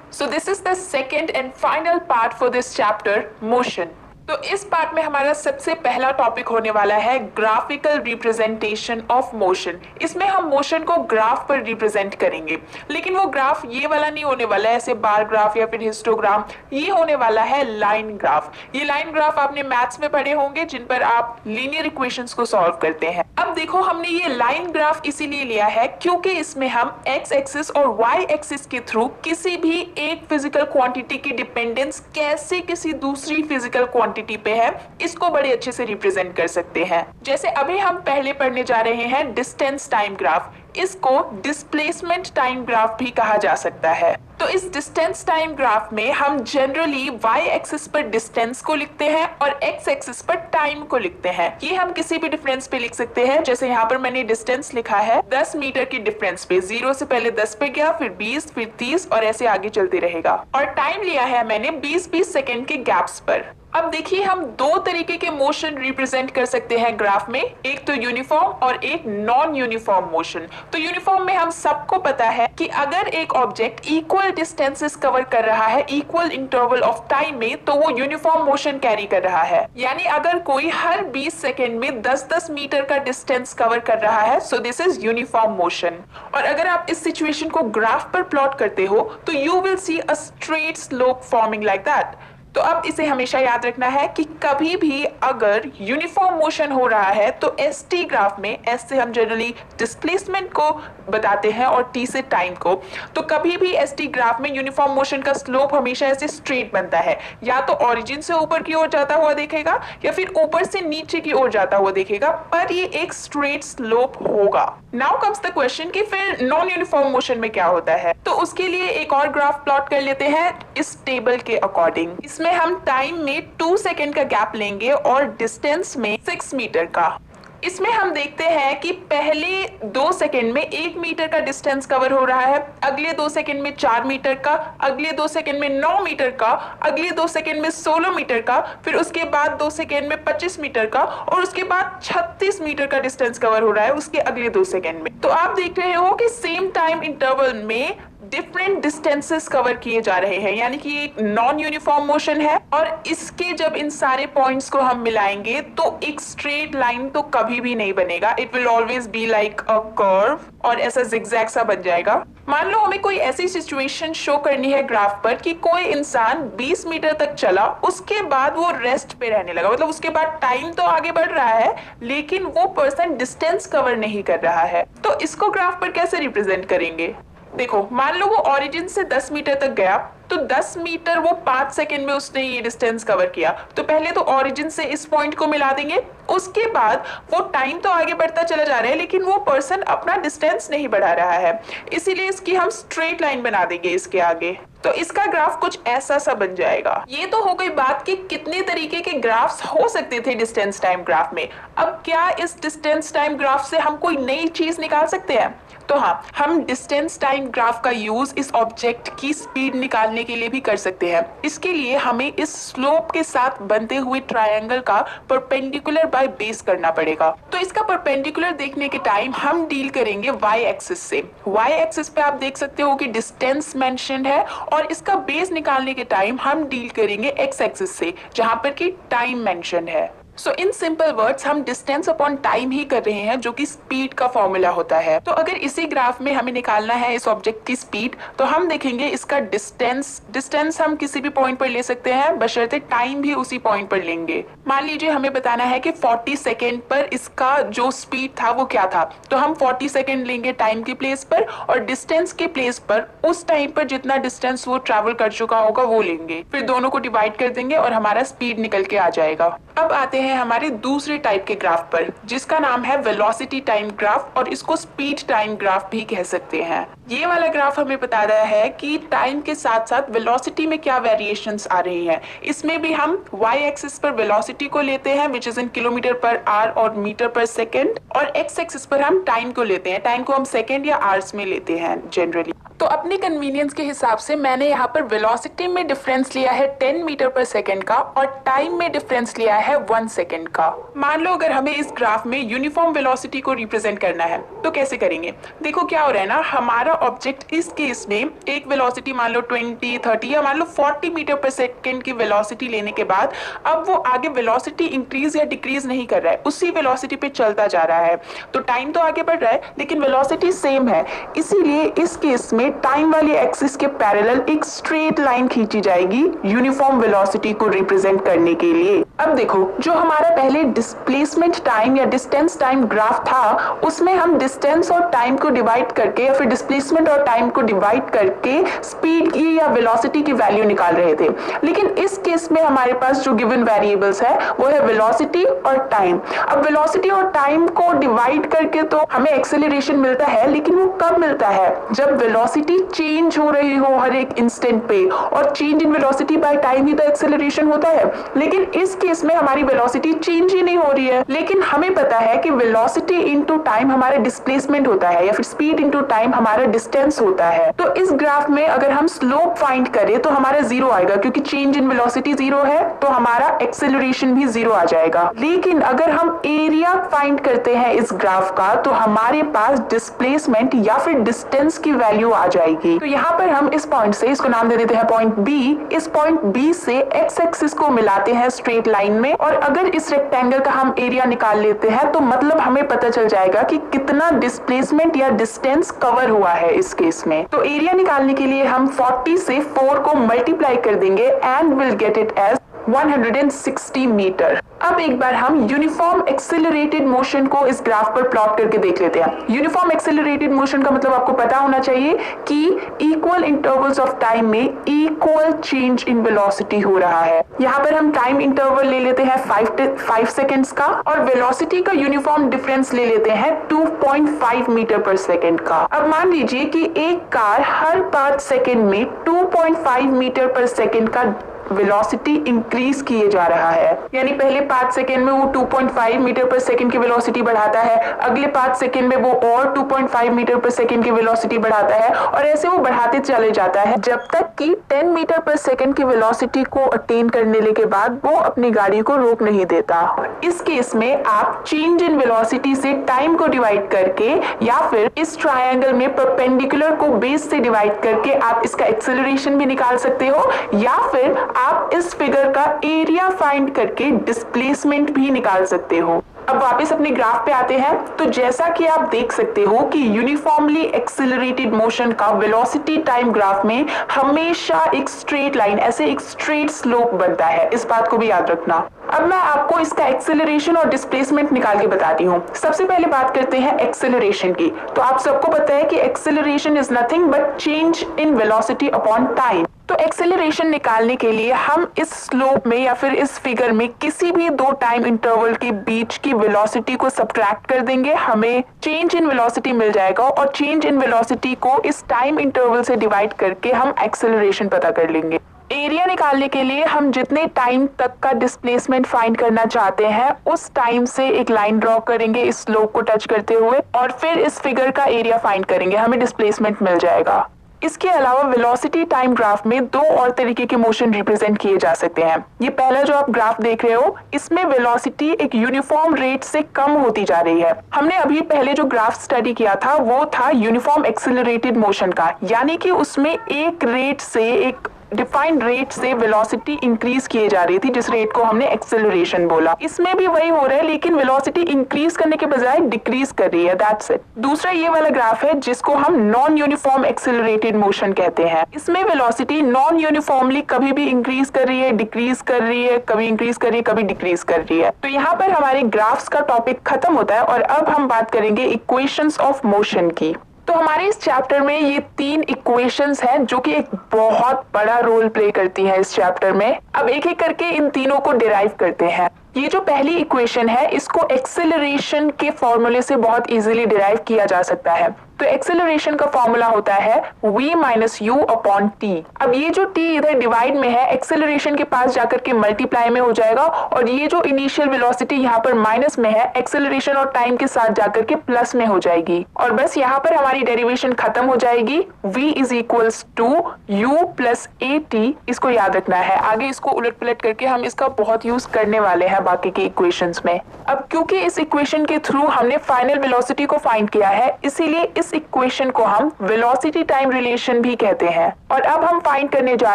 So this is the second and final part for this chapter, motion. तो इस part में हमारा सबसे पहला टॉपिक होने वाला है ग्राफिकल रिप्रेजेंटेशन ऑफ मोशन। इसमें हम मोशन को ग्राफ पर रिप्रेजेंट करेंगे, लेकिन वो ग्राफ ये वाला नहीं होने वाला है ऐसे बार ग्राफ या फिर हिस्टोग्राम। ये होने वाला है लाइन ग्राफ। ये लाइन ग्राफ आपने मैथ्स में पढ़े होंगे, जिन पर आप लीनियर इक्वेशंस को सॉल्व करते हैं। अब देखो, हमने ये लाइन ग्राफ इसीलिए लिया है क्योंकि इसमें हम एक्स एक्सिस और वाई एक्सिस के थ्रू किसी भी एक फिजिकल क्वांटिटी की डिपेंडेंस कैसे किसी दूसरी फिजिकल क्वांटिटी पे है, इसको बड़े अच्छे से रिप्रेजेंट कर सकते हैं। जैसे अभी हम पहले पढ़ने जा रहे हैं डिस्टेंस टाइम ग्राफ। इसको डिस्प्लेसमेंट टाइम ग्राफ भी कहा जा सकता है। तो इस डिस्टेंस टाइम ग्राफ में हम जनरली वाई एक्सिस पर डिस्टेंस को लिखते हैं और एक्स एक्सिस पर टाइम को लिखते हैं। ये हम किसी भी डिफरेंस पे लिख सकते हैं। जैसे यहाँ पर मैंने डिस्टेंस लिखा है 10 मीटर की डिफरेंस पे, 0 से पहले 10 पे गया, फिर 20, फिर 30 और ऐसे आगे चलते रहेगा। और टाइम लिया है मैंने 20-20 सेकेंड के गैप्स पर। अब देखिए, हम दो तरीके के मोशन रिप्रेजेंट कर सकते हैं ग्राफ में, एक तो यूनिफॉर्म और एक नॉन यूनिफॉर्म मोशन। तो यूनिफॉर्म में हम सबको पता है कि अगर एक ऑब्जेक्ट इक्वल डिस्टेंसेस कवर कर रहा है इक्वल इंटरवल ऑफ टाइम में, तो वो यूनिफॉर्म मोशन कैरी कर रहा है। यानी अगर कोई हर 20 सेकेंड में 10-10 मीटर का डिस्टेंस कवर कर रहा है, so this is uniform motion. और अगर आप इस सिचुएशन को ग्राफ पर प्लॉट करते हो तो you will see a straight slope forming like that. तो अब इसे हमेशा याद रखना है कि कभी भी अगर यूनिफॉर्म मोशन हो रहा है तो एस टी ग्राफ में, एस से हम जनरली डिस्प्लेसमेंट को बताते हैं और टी से टाइम को, तो कभी भी एस टी ग्राफ में यूनिफॉर्म मोशन का स्लोप हमेशा ऐसे स्ट्रेट बनता है। या तो ओरिजिन से ऊपर की ओर जाता हुआ देखेगा या फिर ऊपर से नीचे की ओर जाता हुआ देखेगा, पर ये एक स्ट्रेट स्लोप होगा। नाउ कम्स द क्वेश्चन कि फिर नॉन यूनिफॉर्म मोशन में क्या होता है। तो उसके लिए एक और ग्राफ प्लॉट कर लेते हैं इस टेबल के अकॉर्डिंग। इसमें हम टाइम में 2 सेकेंड का गैप लेंगे और डिस्टेंस में 6 मीटर का। इसमें हम देखते हैं कि पहले 2 सेकेंड में 1 मीटर का डिस्टेंस कवर हो रहा है, अगले 2 सेकेंड में 4 मीटर का, अगले 2 सेकेंड में 9 मीटर का, अगले 2 सेकेंड में 16 मीटर का, फिर उसके बाद 2 सेकेंड में 25 मीटर का और उसके बाद 36 मीटर का डिस्टेंस कवर हो रहा है उसके अगले 2 सेकेंड में। तो आप देख रहे हो कि सेम टाइम इंटरवल में डिफरेंट डिस्टेंसेस कवर किए जा रहे हैं, यानी कि एक नॉन यूनिफॉर्म मोशन है। और इसके जब इन सारे पॉइंट्स को हम मिलाएंगे तो एक स्ट्रेट लाइन तो कभी भी नहीं बनेगा। It will always be like a curve और ऐसा जिगजैग सा बन जाएगा। मान लो हमें कोई ऐसी सिचुएशन शो करनी है ग्राफ पर कि कोई इंसान 20 मीटर तक चला, उसके बाद वो रेस्ट पे रहने लगा, मतलब उसके बाद टाइम तो आगे बढ़ रहा है लेकिन वो पर्सन डिस्टेंस कवर नहीं कर रहा है। तो इसको ग्राफ पर कैसे रिप्रेजेंट करेंगे? देखो, मान लो वो ओरिजिन से 10 मीटर तक गया, तो 10 मीटर वो 5 सेकेंड में उसने ये डिस्टेंस कवर किया। तो पहले तो ओरिजिन से इस पॉइंट को मिला देंगे, उसके बाद वो टाइम तो आगे बढ़ता चला जा रहा है लेकिन वो पर्सन अपना डिस्टेंस नहीं बढ़ा रहा है, इसीलिए इसकी हम स्ट्रेट लाइन बना देंगे इसके आगे। तो इसका ग्राफ कुछ ऐसा सा बन जाएगा। ये तो हो गई बात कि कितने तरीके के ग्राफ्स हो सकते थे डिस्टेंस टाइम ग्राफ में। अब क्या इस डिस्टेंस टाइम ग्राफ से हम कोई नई चीज निकाल सकते हैं? तो हाँ, हम डिस्टेंस टाइम ग्राफ का यूज इस ऑब्जेक्ट की स्पीड निकालने के लिए भी कर सकते हैं। इसके लिए हमें इस स्लोप के साथ बनते हुए ट्रायंगल का परपेंडिकुलर बाय बेस करना पड़ेगा। तो इसका परपेंडिकुलर देखने के टाइम हम डील करेंगे वाई एक्सिस से। वाई एक्सिस पे आप देख सकते हो कि डिस्टेंस मेंशन्ड है और इसका बेस निकालने के टाइम हम डील करेंगे एक्स एक्सिस से, जहां पर कि टाइम मेंशन है। सो इन सिंपल वर्ड्स हम डिस्टेंस अपॉन टाइम ही कर रहे हैं, जो कि स्पीड का फॉर्मूला होता है। तो अगर इसी ग्राफ में हमें निकालना है इस ऑब्जेक्ट की स्पीड, तो हम देखेंगे इसका डिस्टेंस हम किसी भी पॉइंट पर ले सकते हैं, बशर्ते टाइम भी उसी पॉइंट पर लेंगे। मान लीजिए हमें बताना है कि 40 सेकेंड पर इसका जो स्पीड था वो क्या था, तो हम 40 सेकेंड लेंगे टाइम के प्लेस पर और डिस्टेंस के प्लेस पर उस टाइम पर जितना डिस्टेंस वो ट्रैवल कर चुका होगा वो लेंगे, फिर दोनों को डिवाइड कर देंगे और हमारा स्पीड निकल के आ जाएगा। अब आते हैं हमारे दूसरे टाइप के ग्राफ पर, जिसका नाम है वेलोसिटी टाइम ग्राफ और इसको स्पीड टाइम ग्राफ भी कह सकते हैं। ये वाला ग्राफ हमें बता रहा है कि टाइम के साथ साथ वेलोसिटी में क्या वेरिएशंस आ रही हैं। इसमें भी हम वाई एक्सिस पर वेलोसिटी को लेते हैं which is in kilometre per hour और मीटर पर सेकेंड, और एक्स एक्सिस पर हम टाइम को लेते हैं। टाइम को हम सेकेंड या आवर्स में लेते हैं जनरली। तो अपनी कन्वीनियंस के हिसाब से मैंने यहाँ पर वेलोसिटी में डिफरेंस लिया है 10 मीटर पर सेकंड का और टाइम में डिफरेंस लिया है 1 सेकंड का। मान लो अगर हमें इस ग्राफ में यूनिफॉर्म वेलोसिटी को रिप्रेजेंट करना है तो कैसे करेंगे। देखो क्या हो रहा है ना, हमारा ऑब्जेक्ट इस केस में एक वेलोसिटी मान लो 20, 30 या मान लो 40 मीटर पर सेकंड की वेलोसिटी लेने के बाद अब वो आगे वेलोसिटी इंक्रीज या डिक्रीज नहीं कर रहा है, उसी वेलोसिटी पे चलता जा रहा है। तो टाइम तो आगे बढ़ रहा है लेकिन वेलोसिटी सेम है, इसीलिए इस केस में टाइम वाली एक्सिस के पैरेलल एक स्ट्रेट लाइन खींची जाएगी यूनिफॉर्म वेलोसिटी को रिप्रेजेंट करने के लिए। अब देखो जो हमारा पहले डिस्प्लेसमेंट टाइम या डिस्टेंस टाइम ग्राफ था उसमें हम डिस्टेंस और टाइम को डिवाइड करके या फिर डिस्प्लेसमेंट और टाइम को डिवाइड करके स्पीड की या वेलोसिटी की वैल्यू निकाल रहे थे, लेकिन इस केस में हमारे पास जो गिवन वेरिएबल्स है वो है वेलोसिटी और टाइम। अब वेलोसिटी और टाइम को डिवाइड करके तो हमें एक्सेलरेशन मिलता है, लेकिन वो कब मिलता है जब वेलोसिटी चेंज हो रही हो हर एक इंस्टेंट पे, और change in velocity by time ही तो एक्सेलरेशन होता है। लेकिन इस केस में हमारी वेलोसिटी चेंज ही नहीं हो रही है, लेकिन हमें पता है कि वेलोसिटी इनटू टाइम हमारा डिस्प्लेसमेंट होता है या फिर स्पीड इनटू टाइम हमारा डिस्टेंस होता है। तो इस ग्राफ में अगर हम स्लोप फाइंड करें तो हमारा जीरो आएगा, क्योंकि चेंज इन वेलोसिटी जीरो है तो हमारा एक्सेलरेशन भी जीरो आ जाएगा। लेकिन अगर हम एरिया फाइंड करते हैं इस ग्राफ का तो हमारे पास डिस्प्लेसमेंट या फिर डिस्टेंस की वैल्यू आ जाएगी। तो यहाँ पर हम इस पॉइंट से, इसको नाम दे देते हैं पॉइंट बी, इस पॉइंट बी से एक्स एक्सिस को मिलाते हैं स्ट्रेट लाइन में, और अगर इस रेक्टेंगल का हम एरिया निकाल लेते हैं तो मतलब हमें पता चल जाएगा कि कितना डिस्प्लेसमेंट या डिस्टेंस कवर हुआ है इस केस में। तो एरिया निकालने के लिए हम 40 से 4 को मल्टीप्लाई कर देंगे and will get it as 160 metre. अब एक बार हम यूनिफॉर्म एक्सेलरेटेड मोशन को इस ग्राफ पर प्लॉट करके देख लेते हैं। यूनिफॉर्म एक्सेलरेटेड मोशन का मतलब आपको पता होना चाहिए कि इक्वल इंटरवल्स ऑफ टाइम में इक्वल चेंज इन वेलोसिटी हो रहा है। यहाँ पर हम टाइम इंटरवल ले लेते हैं 5 सेकेंड्स का, और वेलोसिटी का यूनिफॉर्म डिफरेंस ले लेते हैं 2.5 मीटर पर सेकेंड का। अब मान लीजिए कि एक कार हर 5 सेकेंड में 2.5 मीटर पर सेकेंड का वेलोसिटी इंक्रीज किए जा रहा है, यानी पहले 5 सेकेंड में वो 2.5 मीटर पर सेकेंड की वेलोसिटी बढ़ाता है, अगले 5 सेकेंड में वो और 2.5 मीटर पर सेकेंड की वेलोसिटी बढ़ाता है, और ऐसे वो बढ़ाते चले जाता है जब तक कि 10 मीटर पर सेकेंड की वेलोसिटी को अटेन करने के बाद वो अपनी गाड़ी को रोक नहीं देता। इस केस में आप चेंज इन वेलोसिटी से टाइम को डिवाइड करके या फिर इस ट्रायंगल में परपेंडिकुलर को बेस से डिवाइड करके आप इसका एक्सेलरेशन भी निकाल सकते हो, या फिर आप इस फिगर का एरिया फाइंड करके डिस्प्लेसमेंट भी निकाल सकते हो। अब वापस अपने ग्राफ पे आते हैं, तो जैसा कि आप देख सकते हो कि यूनिफॉर्मली एक्सेलरेटेड मोशन का वेलोसिटी टाइम ग्राफ में हमेशा एक स्ट्रेट लाइन, ऐसे एक स्ट्रेट स्लोप बनता है, इस बात को भी याद रखना। अब मैं आपको इसका एक्सेलरेशन और डिस्प्लेसमेंट निकाल के बताती हूँ। सबसे पहले बात करते हैं एक्सेलरेशन की। तो आप सबको पता है कि acceleration is nothing but change in velocity upon time. तो एक्सेलरेशन निकालने के लिए हम इस स्लोप में या फिर इस फिगर में किसी भी दो टाइम इंटरवल के बीच की वेलोसिटी को सब्ट्रैक्ट कर देंगे, हमें चेंज इन वेलोसिटी मिल जाएगा, और चेंज इन वेलोसिटी को इस टाइम इंटरवल से डिवाइड करके हम एक्सेलरेशन पता कर लेंगे। एरिया निकालने के लिए हम जितने टाइम तक का डिस्प्लेसमेंट फाइंड करना चाहते हैं उस टाइम से एक लाइन ड्रॉ करेंगे इस स्लोप को टच करते हुए, और फिर इस फिगर का एरिया फाइंड करेंगे, हमें डिस्प्लेसमेंट मिल जाएगा। इसके अलावा वेलोसिटी टाइम ग्राफ में दो और तरीके के मोशन रिप्रेजेंट किए जा सकते हैं। ये पहला जो आप ग्राफ देख रहे हो, इसमें वेलोसिटी एक यूनिफॉर्म रेट से कम होती जा रही है। हमने अभी पहले जो ग्राफ स्टडी किया था वो था यूनिफॉर्म एक्सेलरेटेड मोशन का, यानी कि उसमें एक रेट से, एक डिफाइंड रेट से वेलोसिटी इंक्रीज किए जा रही थी, जिस रेट को हमने एक्सेलरेशन बोला। इसमें भी वही हो रहा है, लेकिन वेलोसिटी इंक्रीज करने के बजाय डिक्रीज कर रही है, दैट्स इट। दूसरा ये वाला ग्राफ है जिसको हम नॉन यूनिफॉर्म एक्सेलरेटेड मोशन कहते हैं। इसमें वेलोसिटी नॉन यूनिफॉर्मली कभी भी इंक्रीज कर रही है, डिक्रीज कर रही है, कभी इंक्रीज कर रही है, कभी डिक्रीज कर रही है। तो यहाँ पर हमारे ग्राफ्स का टॉपिक खत्म होता है, और अब हम बात करेंगे इक्वेशंस ऑफ मोशन की। तो हमारे इस चैप्टर में ये 3 इक्वेशंस हैं जो कि एक बहुत बड़ा रोल प्ले करती हैं इस चैप्टर में। अब एक एक करके इन तीनों को डिराइव करते हैं। ये जो पहली इक्वेशन है इसको एक्सेलरेशन के फॉर्मूले से बहुत इजीली डिराइव किया जा सकता है। तो एक्सेलरेशन का फॉर्मूला होता है v minus you upon T. अब ये जो t इधर डिवाइड में है एक्सेलरेशन के पास जाकर के मल्टीप्लाई में हो जाएगा, और ये जो इनिशियल वेलोसिटी यहाँ पर माइनस में है एक्सेलरेशन और टाइम के साथ जाकर के प्लस में हो जाएगी। और बस यहाँ पर हमारी डेरिवेशन खत्म हो जाएगी। v is equals to u plus a t. इसको याद रखना है, आगे इसको उलट पलट करके हम इसका बहुत यूज करने वाले हैं बाकी के इक्वेशंस में। अब क्योंकि इस इक्वेशन के थ्रू हमने फाइनल वेलोसिटी को फाइंड किया है, इसीलिए इस इक्वेशन को हम वेलोसिटी टाइम रिलेशन भी कहते हैं। और अब हम फाइंड करने जा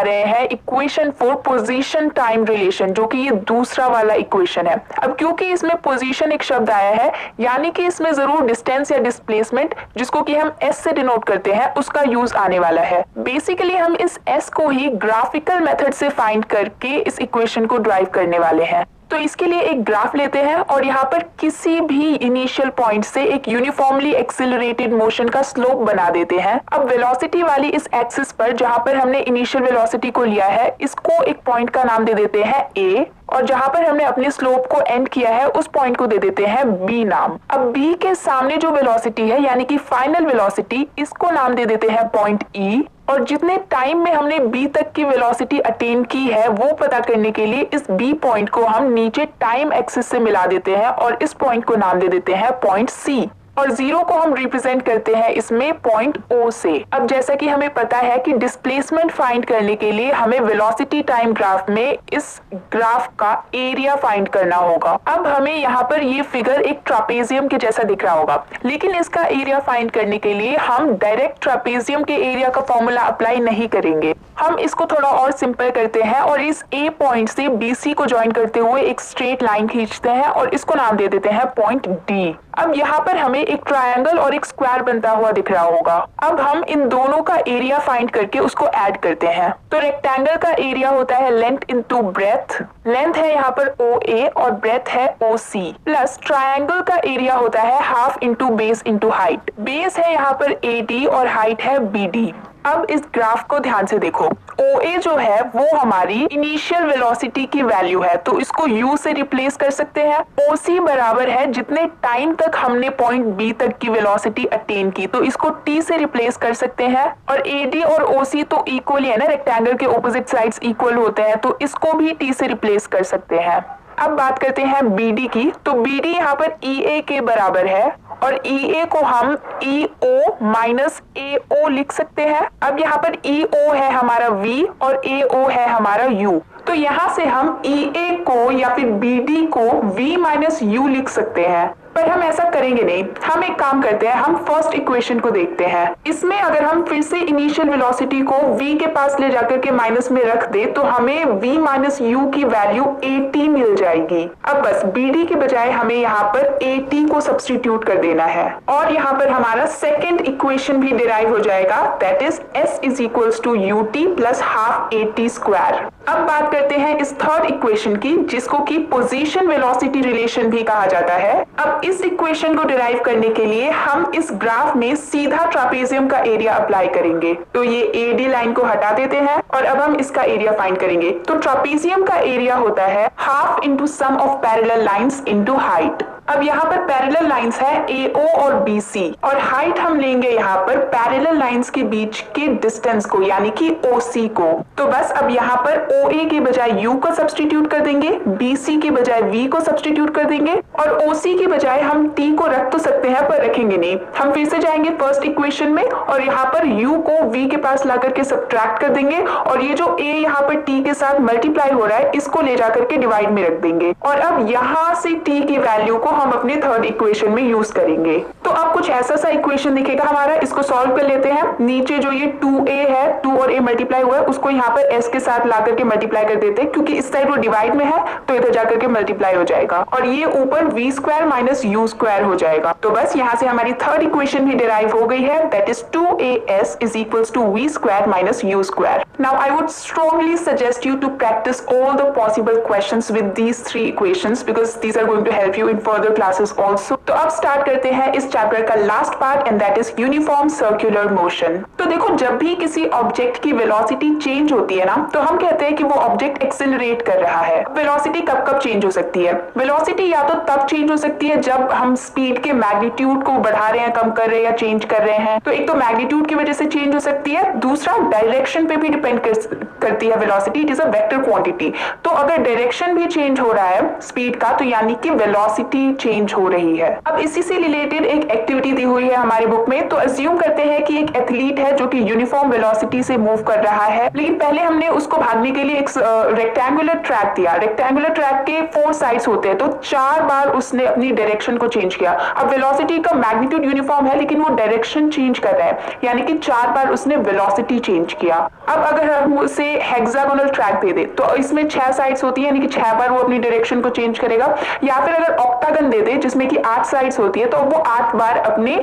रहे हैं equation for position time relation, जो कि ये दूसरा वाला इक्वेशन है। अब क्योंकि इसमें पोजीशन एक शब्द आया है, यानी कि इसमें जरूर डिस्टेंस या डिस्प्लेसमेंट, जिसको कि हम एस से डिनोट करते हैं, उसका यूज आने वाला है। बेसिकली हम इस एस को ही ग्राफिकल मेथड से फाइंड करके इस इक्वेशन को ड्राइव करने वाले हैं। तो इसके लिए एक ग्राफ लेते हैं और यहाँ पर किसी भी इनिशियल पॉइंट से एक यूनिफॉर्मली एक्सिलरेटेड मोशन का स्लोप बना देते हैं। अब वेलोसिटी वाली इस एक्सिस पर जहाँ पर हमने इनिशियल वेलोसिटी को लिया है, इसको एक पॉइंट का नाम दे देते हैं ए, और जहाँ पर हमने अपने स्लोप को एंड किया है उस पॉइंट को दे देते हैं बी नाम। अब बी के सामने जो वेलोसिटी है यानी कि फाइनल वेलोसिटी, इसको नाम दे देते हैं पॉइंट ई। और जितने टाइम में हमने बी तक की वेलोसिटी अटेन की है वो पता करने के लिए इस बी पॉइंट को हम नीचे टाइम एक्सिस से मिला देते हैं और इस पॉइंट को नाम दे देते हैं पॉइंट सी। और जीरो को हम रिप्रेजेंट करते हैं इसमें पॉइंट ओ से। अब जैसा कि हमें पता है कि डिस्प्लेसमेंट फाइंड करने के लिए हमें वेलोसिटी टाइम ग्राफ में इस ग्राफ का एरिया फाइंड करना होगा। अब हमें यहाँ पर ये फिगर एक ट्रापेजियम के जैसा दिख रहा होगा, लेकिन इसका एरिया फाइंड करने के लिए हम डायरेक्ट ट्रापेजियम के एरिया का फॉर्मूला अप्लाई नहीं करेंगे। हम इसको थोड़ा और सिंपल करते हैं और इस ए पॉइंट से बी सी को ज्वाइन करते हुए एक स्ट्रेट लाइन खींचते हैं और इसको नाम दे देते हैं पॉइंट डी। अब यहाँ पर हमें एक ट्रायंगल और एक स्क्वायर बनता हुआ दिख रहा होगा। अब हम इन दोनों का एरिया फाइंड करके उसको ऐड करते हैं। तो रेक्टेंगल का एरिया होता है लेंथ इनटू ब्रेथ। लेंथ है यहाँ पर ओ ए और ब्रेथ है ओ सी, प्लस ट्रायंगल का एरिया होता है half into base into height. Base है यहाँ पर ए डी और हाइट है बी डी। अब इस ग्राफ को ध्यान से देखो, OA जो है वो हमारी इनिशियल वेलोसिटी की वैल्यू है, तो इसको U से रिप्लेस कर सकते हैं। OC बराबर है जितने टाइम तक हमने पॉइंट B तक की वेलोसिटी अटेन की, तो इसको T से रिप्लेस कर सकते हैं। और AD और OC तो इक्वल है ना, रेक्टेंगल के ऑपोजिट साइड्स इक्वल होते हैं, तो इसको भी T से रिप्लेस कर सकते हैं। अब बात करते हैं BD की, तो BD यहाँ पर EA के बराबर है और EA को हम EO माइनस AO लिख सकते हैं। अब यहाँ पर EO है हमारा V और AO है हमारा U, तो यहाँ से हम EA को या फिर BD को V माइनस U लिख सकते हैं, पर हम ऐसा करेंगे नहीं। हम एक काम करते हैं, हम फर्स्ट इक्वेशन को देखते हैं। इसमें अगर हम फिर से इनिशियल वेलोसिटी को v के पास ले जाकर के माइनस में रख दे तो हमें v माइनस u की वैल्यू 80 मिल जाएगी। अब बस bd के बजाय हमें यहाँ पर 80 को सब्स्टिट्यूट कर देना है और यहाँ पर हमारा सेकेंड इक्वेशन भी डिराइव हो जाएगा, that is s is equals to ut plus half 80 square. अब बात करते हैं इस थर्ड इक्वेशन की, जिसको कि पोजीशन वेलोसिटी रिलेशन भी कहा जाता है। अब इस इक्वेशन को डिराइव करने के लिए हम इस ग्राफ में सीधा ट्रापेजियम का एरिया अप्लाई करेंगे। तो ये AD लाइन को हटा देते हैं और अब हम इसका एरिया फाइंड करेंगे। तो ट्रापेजियम का एरिया होता है half into sum of parallel lines into height. अब यहाँ पर पैरेलल लाइंस है AO और BC और हाइट हम लेंगे यहाँ पर पैरेलल लाइंस के बीच के डिस्टेंस को यानी कि OC को। तो बस अब यहाँ पर OA के बजाय U को सब्स्टिट्यूट कर देंगे, BC के बजाय V को सब्स्टिट्यूट कर देंगे और OC के बजाय हम T को रख तो सकते हैं पर रखेंगे नहीं। हम फिर से जाएंगे फर्स्ट इक्वेशन में और यहाँ पर U को V के पास ला करके सब्ट्रैक्ट कर देंगे और ये जो A यहाँ पर T के साथ मल्टीप्लाई हो रहा है इसको ले जाकर के डिवाइड में रख देंगे और अब यहाँ से T की वैल्यू को हम अपने थर्ड इक्वेशन में यूज करेंगे। तो अब कुछ ऐसा सा इक्वेशन दिखेगा हमारा, इसको सॉल्व कर लेते हैं। नीचे जो ये 2a है, 2 और a मल्टीप्लाई हुआ है, उसको यहाँ पर s के साथ ला करके मल्टीप्लाई कर देते हैं, क्योंकि इस साइड वो डिवाइड में है तो इधर जाकर के मल्टीप्लाई हो जाएगा और ये ऊपर v square minus u square हो जाएगा। तो बस यहाँ से हमारी थर्ड इक्वेशन भी डिराइव हो गई है, that is 2as is equals to v square minus u square. Now I would strongly suggest you to practice all the possible questions with these three equations because these are going to help you in further further classes also. तो अब start करते हैं इस chapter का last part and that is uniform circular motion. तो देखो, जब भी किसी ऑब्जेक्ट की वेलोसिटी चेंज होती है ना, तो हम कहते हैं कि वो ऑब्जेक्ट एक्सेलरेट कर रहा है। वेलोसिटी कब कब चेंज हो सकती है? वेलोसिटी या तो तब चेंज हो सकती है जब हम स्पीड के मैग्नीट्यूड को बढ़ा रहे हैं, कम कर रहे हैं या चेंज कर रहे हैं। तो एक तो मैग्नीट्यूड की वजह से चेंज हो सकती है, दूसरा डायरेक्शन पे भी डिपेंड करती है velocity, it is a vector quantity. तो अगर डायरेक्शन भी चेंज हो रहा है स्पीड का, तो यानी कि वेलोसिटी चेंज हो रही है। अब इसी से रिलेटेड एक एक्टिविटी दी हुई है हमारी बुक में। तो अज्यूम करते हैं कि एक एथलीट है जो कि यूनिफॉर्म वेलोसिटी से मूव कर रहा है, लेकिन पहले हमने उसको भागने के लिए एक रेक्टेंगुलर ट्रैक दिया। रेक्टेंगुलर ट्रैक के 4 साइड्स होते हैं, तो 4 बार उसने अपनी डायरेक्शन को चेंज किया। अब वेलोसिटी का मैग्नीट्यूड यूनिफॉर्म है, लेकिन वो डायरेक्शन चेंज कर रहा है, यानी कि 4 बार उसने वेलोसिटी चेंज किया। अब अगर हम उसे हेक्सागोनल ट्रैक दे दे, तो इसमें 6 साइड्स होती है, यानी कि 6 बार वो अपनी डायरेक्शन को चेंज करेगा। या फिर अगर ऑक्टागन दे दे जिसमें कि 8 साइड्स होती है, तो वो 8 बार अपने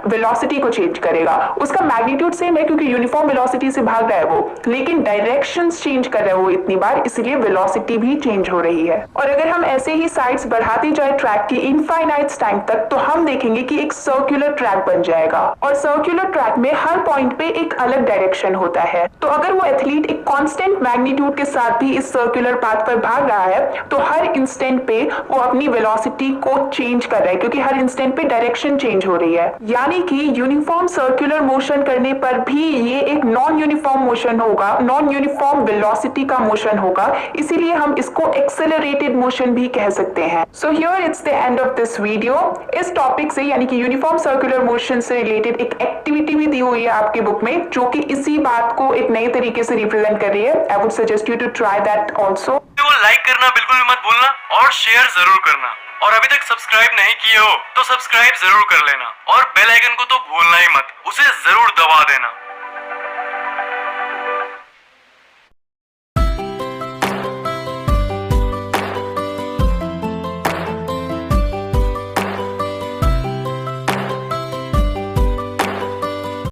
वेलोसिटी को चेंज करेगा। उसका मैग्नीट्यूड सेम है क्योंकि यूनिफॉर्म वेलोसिटी से भाग रहा है वो, लेकिन डायरेक्शन चेंज कर रहा है वो इतनी बार, इसलिए वेलोसिटी भी चेंज हो रही है। और अगर हम ऐसे ही साइड्स बढ़ाते जाए ट्रैक की इनफाइनाइट टाइम तक, तो हम देखेंगे कि एक सर्कुलर ट्रैक बन जाएगा। और सर्कुलर ट्रैक में हर पॉइंट पे एक अलग डायरेक्शन होता है। तो अगर वो एथलीट एक कांस्टेंट मैग्नीट्यूड के साथ भी इस सर्कुलर पाथ पर भाग रहा है, तो हर इंस्टेंट पे वो अपनी वेलोसिटी को चेंज कर रहा है, क्योंकि हर इंस्टेंट पे डायरेक्शन चेंज हो रही है। यानी कि यूनिफॉर्म सर्कुलर मोशन करने पर भी ये एक नॉन यूनिफॉर्म मोशन होगा, नॉन यूनिफॉर्म वेलोसिटी का मोशन होगा, इसीलिए हम इसको एक्सेलरेटेड मोशन भी कह सकते हैं। So here it's the end of this video. इस टॉपिक से यानी कि यूनिफॉर्म सर्कुलर मोशन से रिलेटेड एक एक्टिविटी भी दी हुई है आपकी बुक में, जो कि इसी बात को एक नए तरीके से रिप्रेजेंट कर रही है। I would suggest you to try that also. Like करना बिल्कुल भी मत भूलना और शेयर जरूर करना, और अभी तक सब्सक्राइब नहीं किए हो तो सब्सक्राइब जरूर कर लेना, और बेल आइकन को तो भूलना ही मत, उसे जरूर दबा देना।